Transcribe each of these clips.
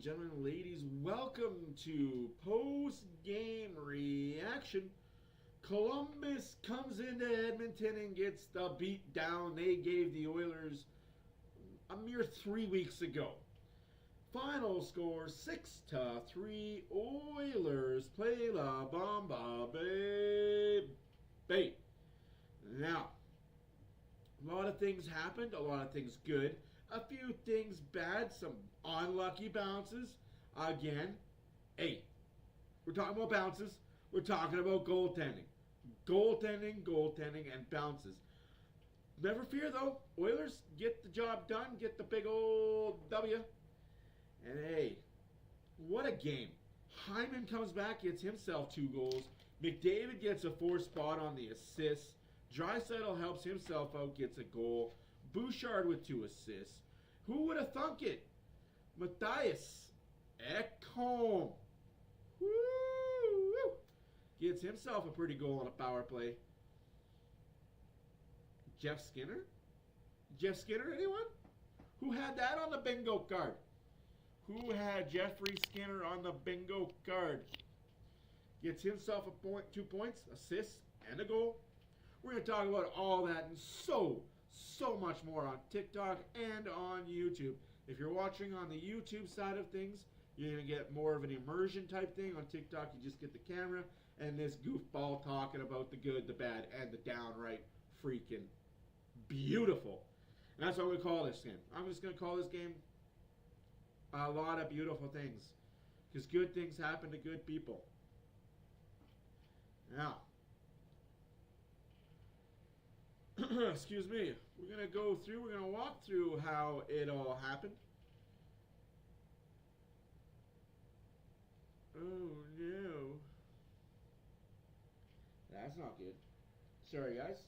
and gentlemen, ladies, welcome to post-game reaction. Columbus comes into Edmonton and gets the beat down they gave the Oilers a mere 3 weeks ago. Final score 6-3. Oilers play La Bamba, baby. Now, a lot of things happened, a lot of things good, a few things bad, some unlucky bounces. Again, hey, we're talking about bounces, we're talking about goaltending. Goaltending, and bounces. Never fear though, Oilers get the job done, get the big old W. And hey, what a game. Hyman comes back, gets himself 2 goals. McDavid gets a 4th spot on the assists. Draisaitl helps himself out, gets a goal. Bouchard with 2 assists. Who would have thunk it? Matthias Ekholm. Woo! Gets himself a pretty goal on a power play. Jeff Skinner? Jeff Skinner, anyone? Who had that on the bingo card? Who had Jeffrey Skinner on the bingo card? Gets himself a point, 2 points, assists, and a goal. We're going to talk about all that and so much more on TikTok and on YouTube. If you're watching on the YouTube side of things, you're going to get more of an immersion type thing. On TikTok, you just get the camera and this goofball talking about the good, the bad, and the downright freaking beautiful. And that's what we call this game. I'm just going to call this game a lot of beautiful things, because good things happen to good people. Now, excuse me, we're going to walk through how it all happened. Oh no. That's not good. Sorry guys.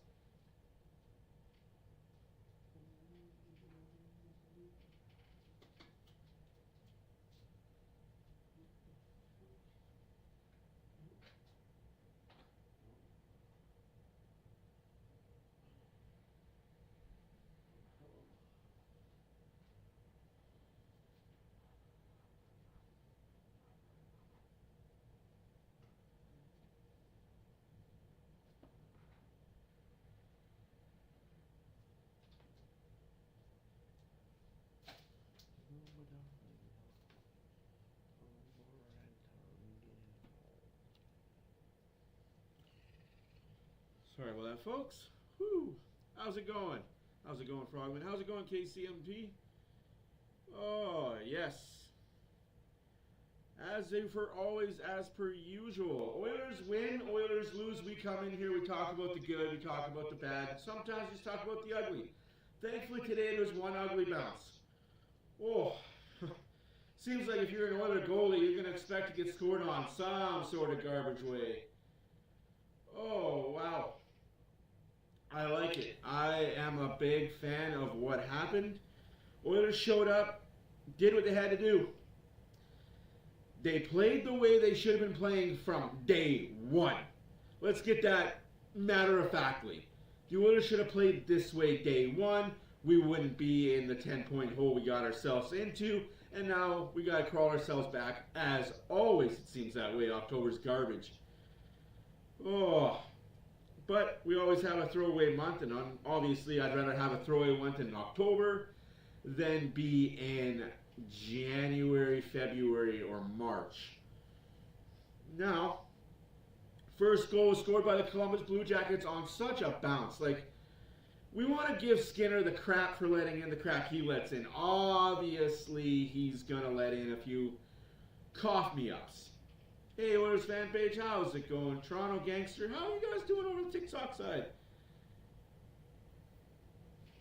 Sorry about that, folks. Whew. How's it going? How's it going, Frogman? How's it going, KCMP? Oh, yes. As for always, as per usual. Oilers win, Oilers lose. We come in here, we talk about the good, we talk about the bad. Sometimes we just talk about the ugly. Thankfully, today there's one ugly bounce. Oh, seems like if you're an Oiler goalie, you're going to expect to get scored on some sort of garbage way. Oh, wow. I like it. I am a big fan of what happened. Oilers showed up, did what they had to do. They played the way they should have been playing from day one. Let's get that matter-of-factly. The Oilers should have played this way day one. We wouldn't be in the 10-point hole we got ourselves into. And now we got to crawl ourselves back. As always, it seems that way. October's garbage. Oh, but we always have a throwaway month, and obviously I'd rather have a throwaway month in October than be in January, February, or March. Now, first goal was scored by the Columbus Bluejackets on such a bounce. Like, we want to give Skinner the crap for letting in the crap he lets in. Obviously, he's going to let in a few cough-me-ups. Hey, Oilers fan page, how's it going? Toronto Gangster, how are you guys doing over the TikTok side?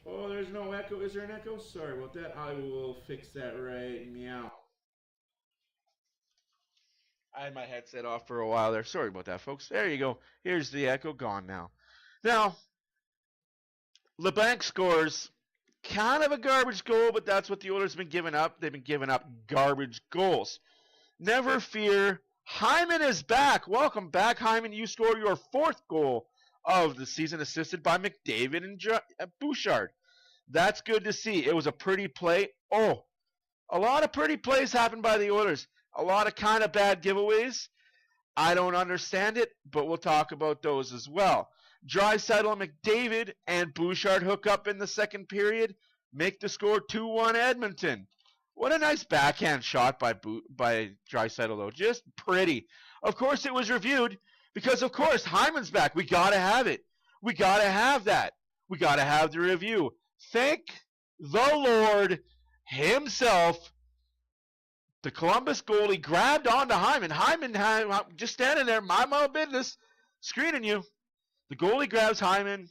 Oh, there's no echo. Is there an echo? Sorry about that. I will fix that right meow. I had my headset off for a while there. Sorry about that, folks. There you go. Here's the echo gone now. Now, LeBlanc scores kind of a garbage goal, but that's what the Oilers have been giving up. They've been giving up garbage goals. Never fear. Hyman is back. Welcome back, Hyman. You scored your 4th goal of the season, assisted by McDavid and Bouchard. That's good to see. It was a pretty play. Oh, A lot of pretty plays happened by the Oilers. A lot of kind of bad giveaways. I don't understand it, but we'll talk about those as well. Draisaitl, McDavid, and Bouchard hook up in the second period, make the score 2-1 Edmonton. What a nice backhand shot by Draisaitl, though. Just pretty. Of course, it was reviewed because, of course, Hyman's back. We got to have it. We got to have that. We got to have the review. Thank the Lord himself. The Columbus goalie grabbed onto Hyman. Hyman just standing there, mind my own business, screening you. The goalie grabs Hyman.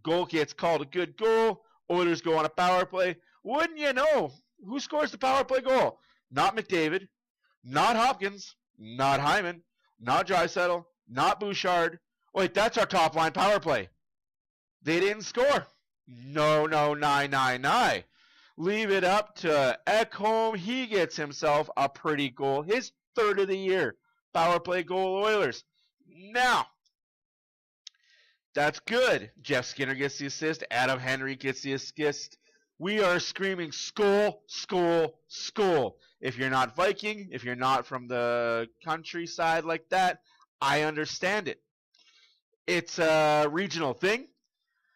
Goal gets called a good goal. Oilers go on a power play. Wouldn't you know? Who scores the power play goal? Not McDavid, not Hopkins, not Hyman, not Draisaitl, not Bouchard. Wait, that's our top line power play. They didn't score. No, nine. Leave it up to Ekholm. He gets himself a pretty goal. His third of the year. Power play goal, Oilers. Now, that's good. Jeff Skinner gets the assist. Adam Henry gets the assist. We are screaming Skol, Skol, Skol. If you're not Viking, if you're not from the countryside like that, I understand it. It's a regional thing.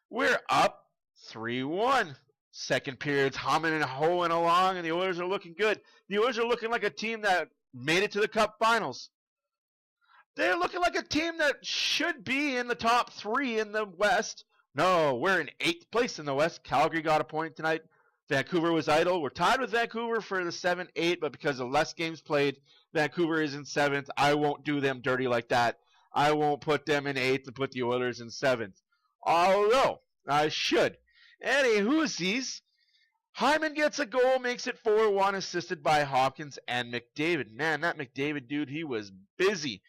We're up 3-1. Second period's humming and hoeing along, and the Oilers are looking good. The Oilers are looking like a team that made it to the Cup Finals. They're looking like a team that should be in the top 3 in the West. No, we're in 8th place in the West. Calgary got a point tonight. Vancouver was idle. We're tied with Vancouver for the 7-8, but because of less games played, Vancouver is in 7th. I won't do them dirty like that. I won't put them in 8th and put the Oilers in 7th. Although, I should. Anywhoosies, Hyman gets a goal, makes it 4-1, assisted by Hopkins and McDavid. Man, that McDavid dude, he was busy.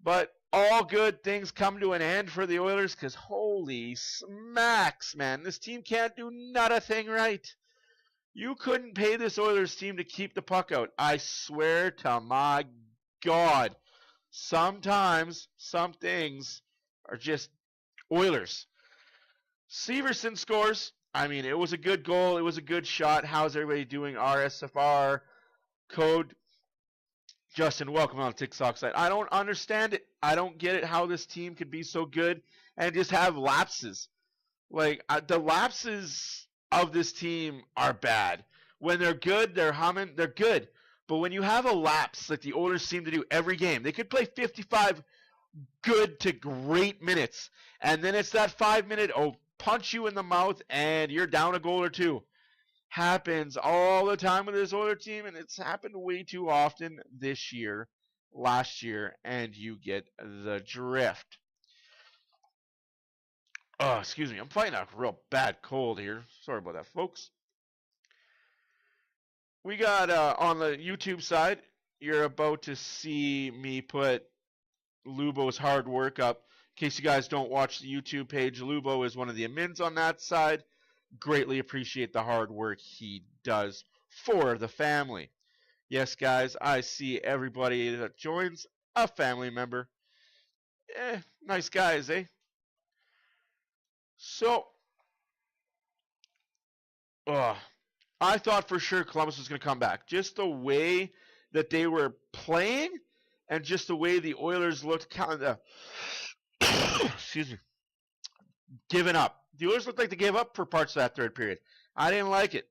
But all good things come to an end for the Oilers because holy smacks, man. This team can't do not a thing right. You couldn't pay this Oilers team to keep the puck out. I swear to my God. Sometimes some things are just Oilers. Severson scores. I mean, it was a good goal. It was a good shot. How's everybody doing? RSFR code. Justin, welcome on the TikTok side. I don't understand it. I don't get it how this team could be so good and just have lapses. Like, the lapses of this team are bad. When they're good, they're humming, they're good. But when you have a lapse like the Oilers seem to do every game, they could play 55 good to great minutes. And then it's that 5-minute, punch you in the mouth and you're down a goal or two. Happens all the time with this Oilers team, and it's happened way too often this year, last year, and you get the drift. Oh, excuse me. I'm fighting a real bad cold here. Sorry about that, folks. We got on the YouTube side, you're about to see me put Lubo's hard work up. In case you guys don't watch the YouTube page, Lubo is one of the admins on that side. Greatly appreciate the hard work he does for the family. Yes, guys, I see everybody that joins a family member. Nice guys, eh? So, I thought for sure Columbus was going to come back. Just the way that they were playing and just the way the Oilers looked kind of excuse me, giving up. The Oilers looked like they gave up for parts of that third period. I didn't like it.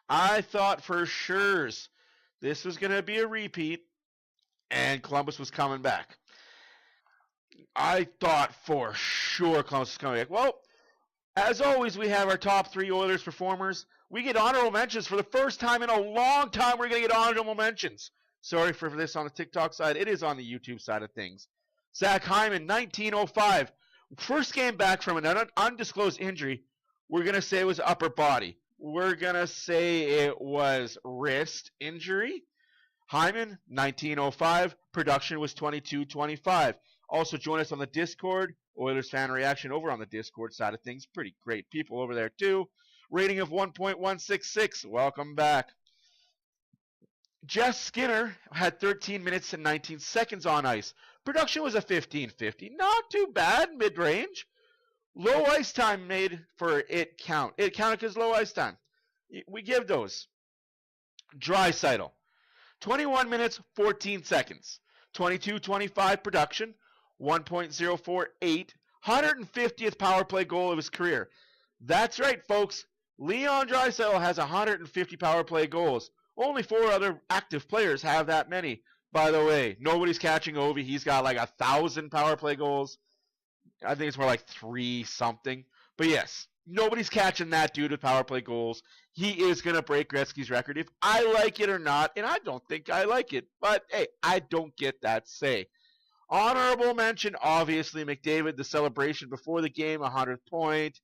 I thought for sure this was going to be a repeat and Columbus was coming back. I thought for sure Columbus was coming back. Well, as always, we have our top 3 Oilers performers. We get honorable mentions for the first time in a long time. We're going to get honorable mentions. Sorry for this on the TikTok side. It is on the YouTube side of things. Zach Hyman, 1905. First game back from an undisclosed injury. We're going to say it was upper body. We're going to say it was wrist injury. Hyman, 1905. Production was 22-25. Also join us on the Discord. Oilers Fan Reaction over on the Discord side of things. Pretty great people over there too. Rating of 1.166. Welcome back. Jeff Skinner had 13 minutes and 19 seconds on ice. Production was a 15-50. Not too bad, mid-range. Low ice time made for it count. It counted because low ice time. We give those. Draisaitl, 21 minutes, 14 seconds. 22-25 production, 1.048, 150th power play goal of his career. That's right, folks. Leon Draisaitl has 150 power play goals. Only 4 other active players have that many. By the way, nobody's catching Ovi. He's got like 1,000 power play goals. I think it's more like 3 something. But yes, nobody's catching that dude with power play goals. He is going to break Gretzky's record if I like it or not, and I don't think I like it. But hey, I don't get that say. Honorable mention, obviously, McDavid, the celebration before the game, 100th point,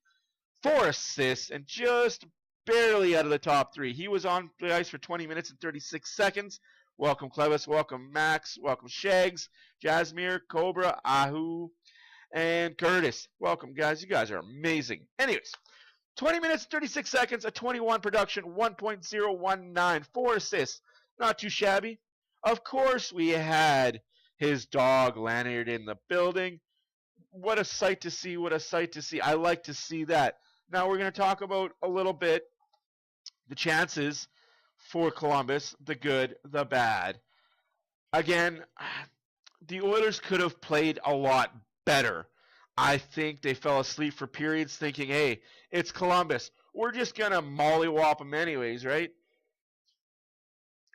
4 assists, and just barely out of the top 3. He was on the ice for 20 minutes and 36 seconds. Welcome, Clevis. Welcome, Max. Welcome, Shags, Jasmine, Cobra, Ahu, and Curtis. Welcome, guys. You guys are amazing. Anyways, 20 minutes, 36 seconds, a 21 production, 1.019, 4 assists. Not too shabby. Of course, we had his dog Lanyard in the building. What a sight to see. What a sight to see. I like to see that. Now we're going to talk about a little bit the chances for Columbus, the good, the bad. Again, the Oilers could have played a lot better. I think they fell asleep for periods thinking, hey, it's Columbus. We're just going to mollywop them anyways, right?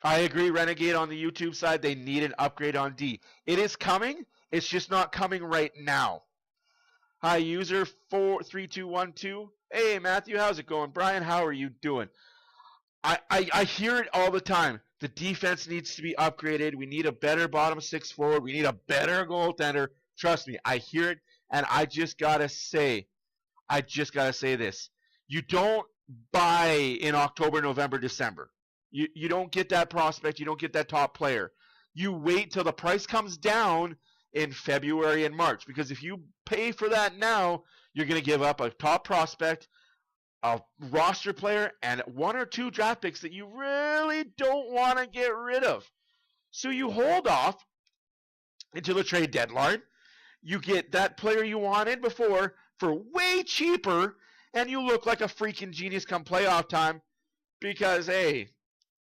I agree, Renegade, on the YouTube side, they need an upgrade on D. It is coming. It's just not coming right now. Hi, user 43212. Hey, Matthew, how's it going? Brian, how are you doing? I hear it all the time. The defense needs to be upgraded. We need a better bottom 6 forward. We need a better goaltender. Trust me, I hear it, and I just gotta say this. You don't buy in October, November, December. You don't get that prospect. You don't get that top player. You wait till the price comes down in February and March, because if you pay for that now, you're going to give up a top prospect, a roster player, and 1 or 2 draft picks that you really don't want to get rid of. So you hold off until the trade deadline. You get that player you wanted before for way cheaper, and you look like a freaking genius come playoff time because, hey,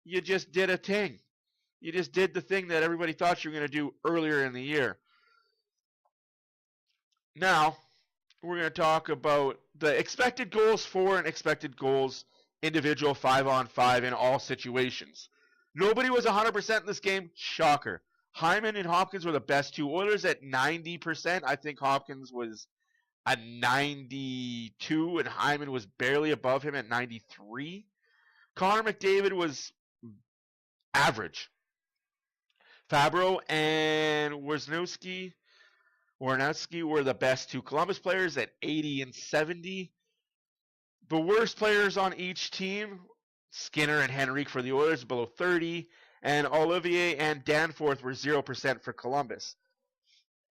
you just did a thing. You just did the thing that everybody thought you were going to do earlier in the year. Now, we're going to talk about the expected goals for and expected goals individual 5-on-5 in all situations. Nobody was 100% in this game. Shocker. Hyman and Hopkins were the best 2. Oilers at 90%. I think Hopkins was at 92, and Hyman was barely above him at 93. Connor McDavid was average. Fabro and Wisniewski were the best 2 Columbus players at 80 and 70. The worst players on each team, Skinner and Henrique for the Oilers, below 30, and Olivier and Danforth were 0% for Columbus.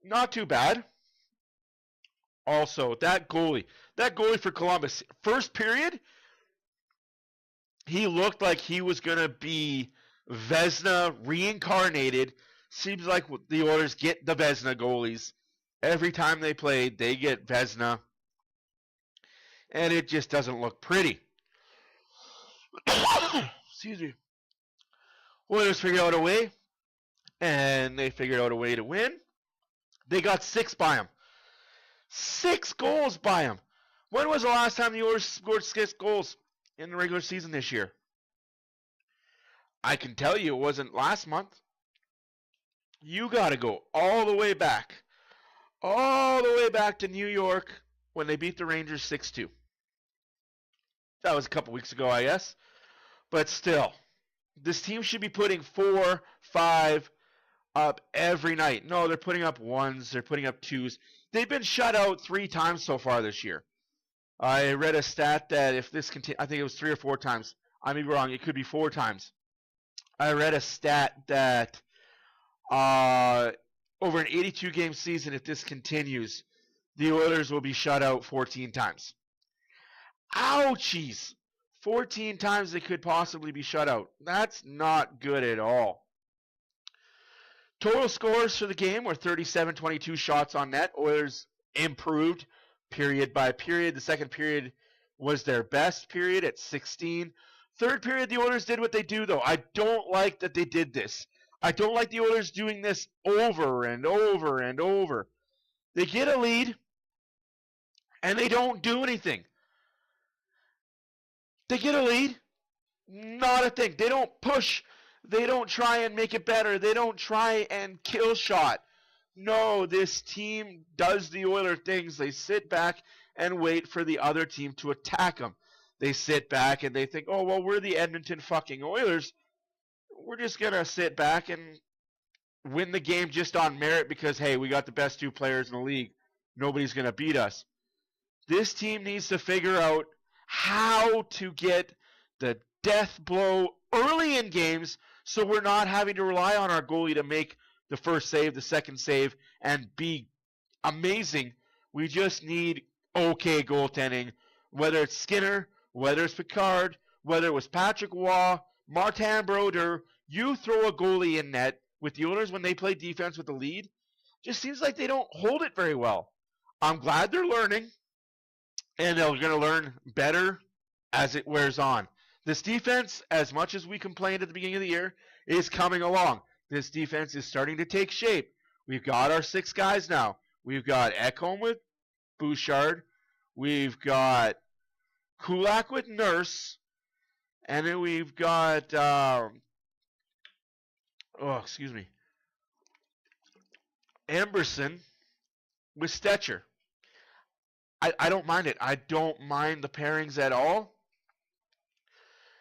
Not too bad. Also, that goalie for Columbus, first period, he looked like he was going to be Vezina reincarnated. Seems like the Oilers get the Vezina goalies. Every time they play, they get Vezina. And it just doesn't look pretty. Excuse me. Oilers figured out a way. And they figured out a way to win. They got 6 by him. 6 goals by him. When was the last time the Oilers scored 6 goals in the regular season this year? I can tell you it wasn't last month. You got to go all the way back to New York when they beat the Rangers 6-2. That was a couple weeks ago, I guess. But still, this team should be putting 4, 5 up every night. No, they're putting up 1s. They're putting up 2s. They've been shut out 3 times so far this year. I read a stat that if this continues, I think it was 3 or 4 times. I may be wrong. It could be 4 times. I read a stat that over an 82-game season, if this continues, the Oilers will be shut out 14 times. Ouchies! 14 times they could possibly be shut out. That's not good at all. Total scores for the game were 37-22 shots on net. Oilers improved period by period. The second period was their best period at 16. Third period, the Oilers did what they do, though. I don't like that they did this. I don't like the Oilers doing this over and over and over. They get a lead, and they don't do anything. They get a lead, not a thing. They don't push. They don't try and make it better. They don't try and kill shot. No, this team does the Oiler things. They sit back and wait for the other team to attack them. They sit back and they think, oh, well, we're the Edmonton fucking Oilers. We're just going to sit back and win the game just on merit because, hey, we got the best 2 players in the league. Nobody's going to beat us. This team needs to figure out how to get the death blow early in games so we're not having to rely on our goalie to make the first save, the second save, and be amazing. We just need okay goaltending, whether it's Skinner, whether it's Picard, whether it was Patrick Waugh, Martin Brodeur. You throw a goalie in net with the Oilers when they play defense with the lead, just seems like they don't hold it very well. I'm glad they're learning, and they're going to learn better as it wears on. This defense, as much as we complained at the beginning of the year, is coming along. This defense is starting to take shape. We've got our 6 guys now. We've got Ekholm with Bouchard. We've got Kulak with Nurse. And then we've got, Emberson with Stetcher. I don't mind it. I don't mind the pairings at all.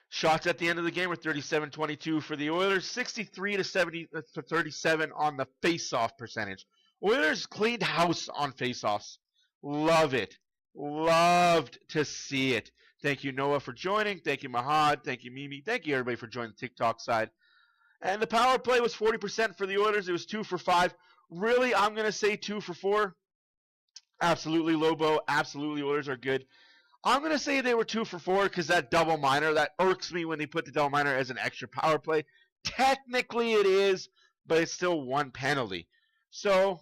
Shots at the end of the game were 37-22 for the Oilers, 63-37 on the face-off percentage. Oilers cleaned house on face-offs. Love it. Loved to see it. Thank you, Noah, for joining. Thank you, Mahad. Thank you, Mimi. Thank you, everybody, for joining the TikTok side. And the power play was 40% for the Oilers. It was 2 for 5. Really, I'm going to say 2 for 4. Absolutely, Lobo. Absolutely, Oilers are good. I'm going to say they were 2 for 4 because that double minor, that irks me when they put the double minor as an extra power play. Technically it is, but it's still 1 penalty. So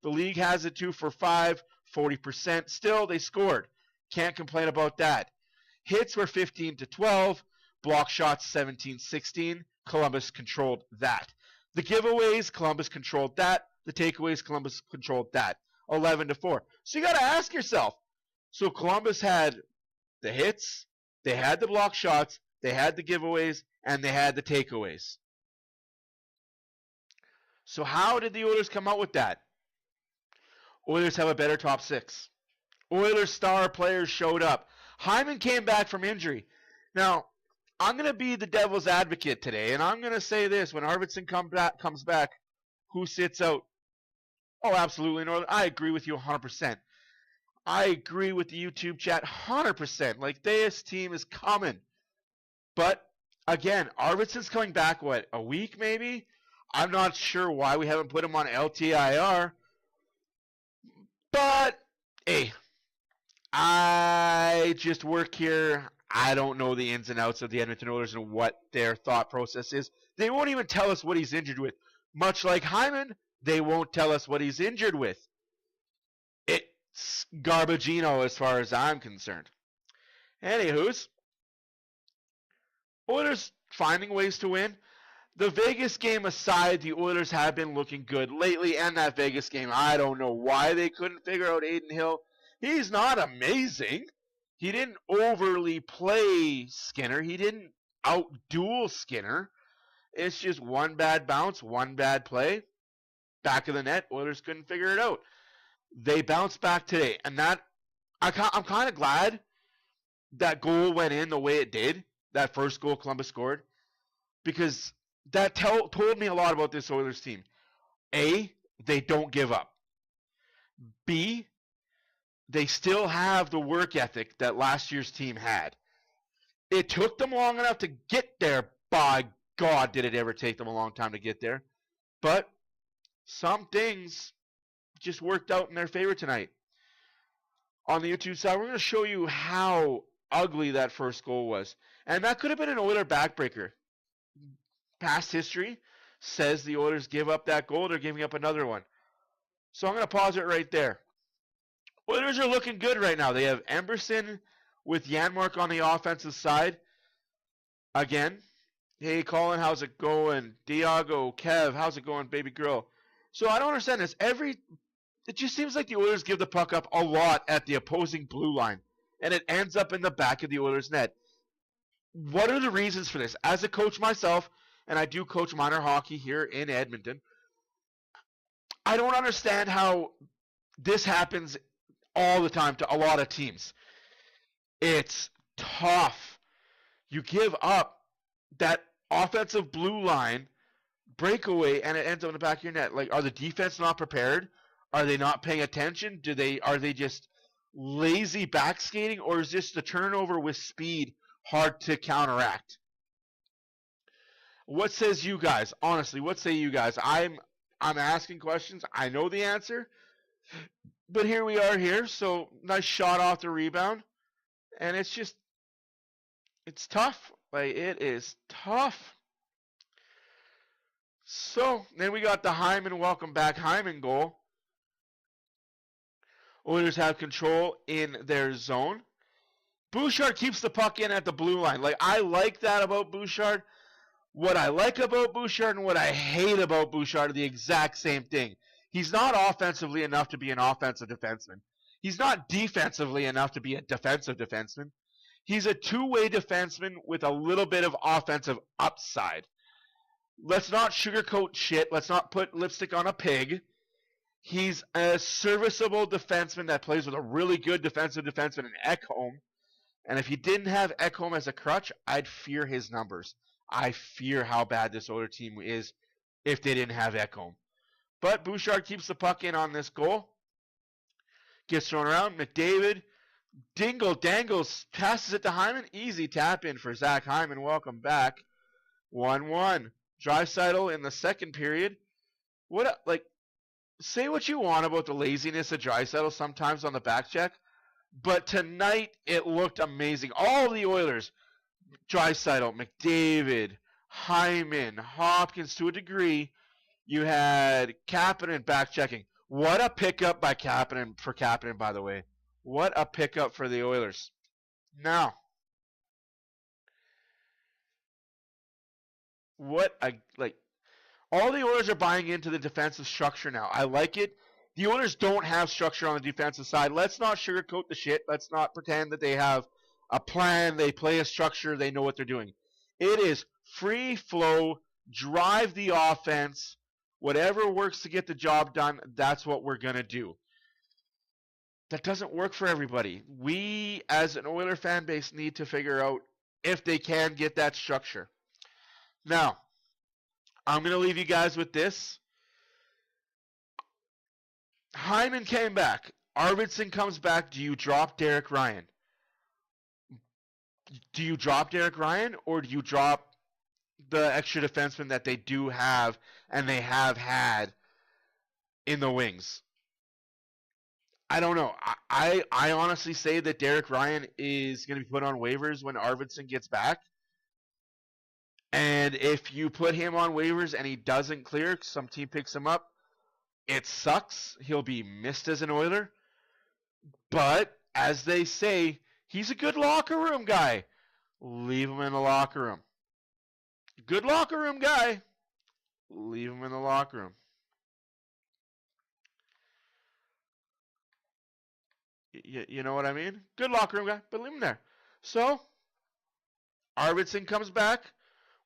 the league has it 2 for 5, 40%. Still, they scored. Can't complain about that. Hits were 15-12. Block shots 17-16. Columbus controlled that. The giveaways, Columbus controlled that. The takeaways, Columbus controlled that. 11-4. So you got to ask yourself, so Columbus had the hits, they had the block shots, they had the giveaways, and they had the takeaways. So how did the Oilers come out with that? Oilers have a better top 6. Oilers star players showed up. Hyman came back from injury. Now, I'm going to be the devil's advocate today, and I'm going to say this. When Arvidsson comes back, who sits out? Oh, absolutely, Northern. I agree with you 100%. I agree with the YouTube chat 100%. Like, this team is coming. But, again, Arvidsson's coming back, what, a week maybe? I'm not sure why we haven't put him on LTIR. But, hey, I just work here. I don't know the ins and outs of the Edmonton Oilers and what their thought process is. They won't even tell us what he's injured with. Much like Hyman, they won't tell us what he's injured with. It's Garbagino as far as I'm concerned. Anywho's, Oilers finding ways to win. The Vegas game aside, the Oilers have been looking good lately, and that Vegas game, I don't know why they couldn't figure out Adin Hill. He's not amazing. He didn't overly play Skinner. He didn't out-duel Skinner. It's just one bad bounce, one bad play. Back of the net, Oilers couldn't figure it out. They bounced back today, and that I'm kind of glad that goal went in the way it did, that first goal Columbus scored, because that told me a lot about this Oilers team. A, they don't give up. B, they still have the work ethic that last year's team had. It took them long enough to get there. By God, did it ever take them a long time to get there. But some things just worked out in their favor tonight. On the YouTube side, we're going to show you how ugly that first goal was. And that could have been an Oiler backbreaker. Past history says the Oilers give up that goal, they're giving up another one. So I'm going to pause it right there. Oilers are looking good right now. They have Emberson with Janmark on the offensive side. again. Hey, Colin, how's it going? Diago, Kev, how's it going, baby girl? So I don't understand this. It just seems like the Oilers give the puck up a lot at the opposing blue line, and it ends up in the back of the Oilers' net. What are the reasons for this? As a coach myself, and I do coach minor hockey here in Edmonton, I don't understand how this happens all the time to a lot of teams. It's tough. You give up that offensive blue line breakaway, and it ends up in the back of your net. Like, are the defense not prepared? Are they not paying attention? Are they just lazy back skating, or is this the turnover with speed hard to counteract? What says you guys? Honestly, what say you guys? I'm asking questions. I know the answer, but here we are here. So nice shot off the rebound, and it's tough. Like, it is tough. So then we got the Hyman welcome back Hyman goal. Oilers have control in their zone. Bouchard keeps the puck in at the blue line. Like, I like that about Bouchard. What I like about Bouchard and what I hate about Bouchard are the exact same thing. He's not offensively enough to be an offensive defenseman. He's not defensively enough to be a defensive defenseman. He's a two-way defenseman with a little bit of offensive upside. Let's not sugarcoat shit. Let's not put lipstick on a pig. He's a serviceable defenseman that plays with a really good defensive defenseman in Ekholm. And if he didn't have Ekholm as a crutch, I'd fear his numbers. I fear how bad this Oilers team is if they didn't have Ekholm. But Bouchard keeps the puck in on this goal. Gets thrown around. McDavid, dingle dangles, passes it to Hyman. Easy tap in for Zach Hyman. Welcome back. 1-1. Draisaitl in the second period. Say what you want about the laziness of Draisaitl sometimes on the back check, but tonight it looked amazing. All the Oilers, Draisaitl, McDavid, Hyman, Hopkins to a degree. You had Kapanen back checking. What a pickup by Kapanen, by the way. What a pickup for the Oilers. Now, all the Oilers are buying into the defensive structure now. I like it. The Oilers don't have structure on the defensive side. Let's not sugarcoat the shit. Let's not pretend that they have a plan. They play a structure. They know what they're doing. It is free flow, drive the offense. Whatever works to get the job done, that's what we're going to do. That doesn't work for everybody. We, as an Oilers fan base, need to figure out if they can get that structure. Now, I'm going to leave you guys with this. Hyman came back. Arvidsson comes back. Do you drop Derek Ryan? Do you drop Derek Ryan, or do you drop the extra defenseman that they do have and they have had in the wings? I don't know. I honestly say that Derek Ryan is going to be put on waivers when Arvidsson gets back. And if you put him on waivers and he doesn't clear, some team picks him up, it sucks. He'll be missed as an Oiler. But, as they say, he's a good locker room guy. Leave him in the locker room. Good locker room guy. Leave him in the locker room. You know what I mean? Good locker room guy, but leave him there. So, Arvidsson comes back.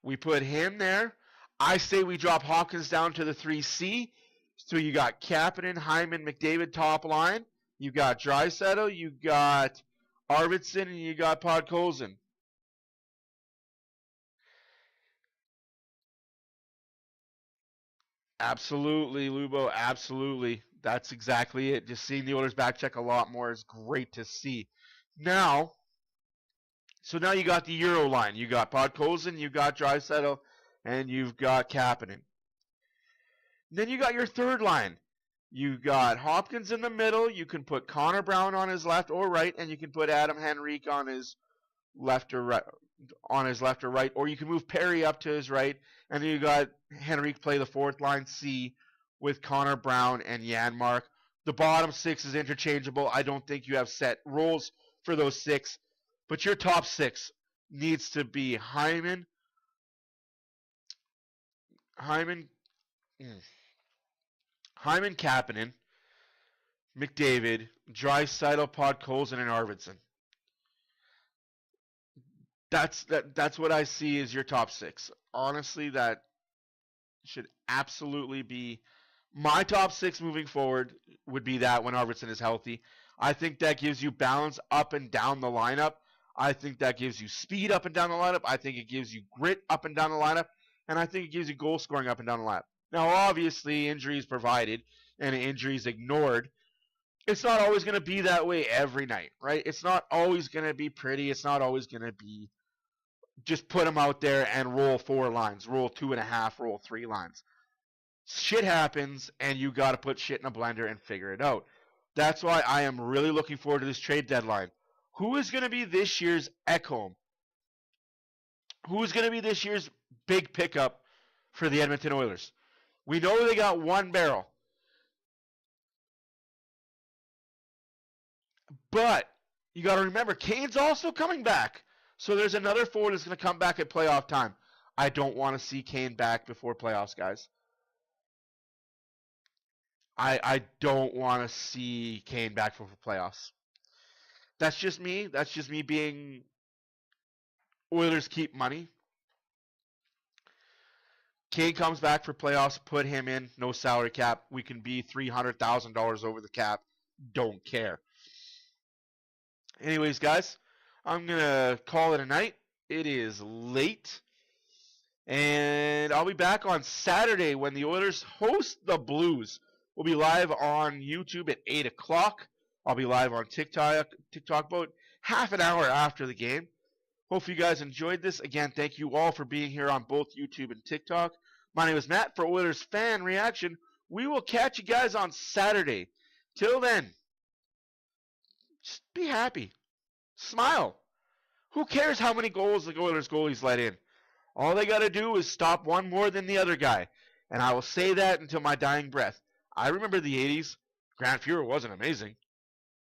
We put him there. I say we drop Hawkins down to the 3C. So you got Kapanen, Hyman, McDavid top line. You got Draisaitl, you got Arvidsson, and you got Podkolzin. Absolutely, Lubo, absolutely. That's exactly it. Just seeing the Oilers back check a lot more is great to see. Now you got the Euro line. You got Podkolzin, you got Draisaitl, and you've got Kapanen. Then you got your third line. You got Hopkins in the middle. You can put Connor Brown on his left or right, and you can put Adam Henrique on his left or right, or you can move Perry up to his right, and then you got Henrique play the fourth line C with Connor Brown and Janmark. The bottom six is interchangeable. I don't think you have set roles for those six. But your top six, needs to be Hyman, Kapanen, McDavid, Draisaitl, Podkolzin, and Arvidsson. That's what I see as your top six. Honestly, that should absolutely be my top six moving forward. Would be that when Arvidsson is healthy. I think that gives you balance up and down the lineup. I think that gives you speed up and down the lineup. I think it gives you grit up and down the lineup. And I think it gives you goal scoring up and down the lineup. Now, obviously, injuries provided and injuries ignored. It's not always going to be that way every night, right? It's not always going to be pretty. It's not always going to be just put them out there and roll 4 lines, roll 2.5, roll 3 lines. Shit happens, and you got to put shit in a blender and figure it out. That's why I am really looking forward to this trade deadline. Who is going to be this year's Ekholm? Who is going to be this year's big pickup for the Edmonton Oilers? We know they got one barrel. But you got to remember, Kane's also coming back. So there's another forward that's going to come back at playoff time. I don't want to see Kane back before playoffs, guys. I don't want to see Kane back for playoffs. That's just me. That's just me being Oilers keep money. Kane comes back for playoffs, put him in, no salary cap. We can be $300,000 over the cap. Don't care. Anyways, guys, I'm going to call it a night. It is late. And I'll be back on Saturday when the Oilers host the Blues. We'll be live on YouTube at 8 o'clock. I'll be live on TikTok about half an hour after the game. Hope you guys enjoyed this. Again, thank you all for being here on both YouTube and TikTok. My name is Matt for Oilers Fan Reaction. We will catch you guys on Saturday. Till then, just be happy. Smile. Who cares how many goals the Oilers goalies let in? All they got to do is stop one more than the other guy. And I will say that until my dying breath. I remember the 80s. Grant Fuhrer wasn't amazing,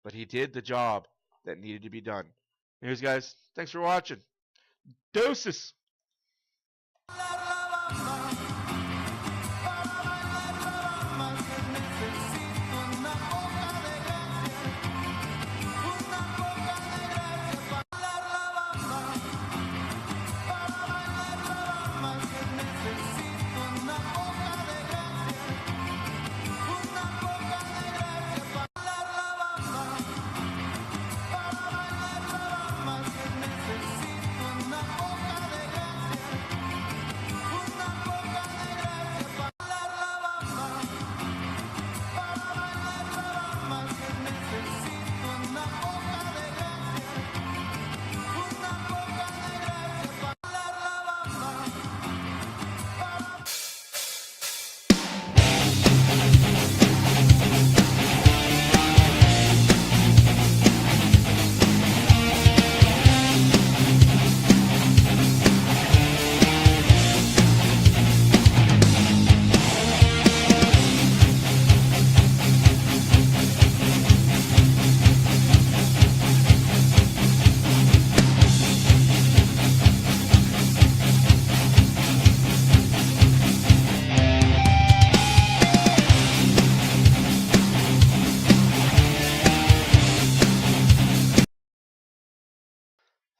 but he did the job that needed to be done. Anyways, guys, thanks for watching. Deuces.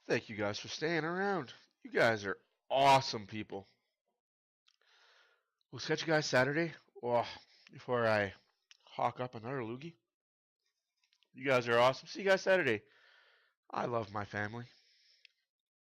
Thank you guys for staying around. You guys are awesome people. We'll catch you guys Saturday. Oh, before I hawk up another loogie. You guys are awesome. See you guys Saturday. I love my family.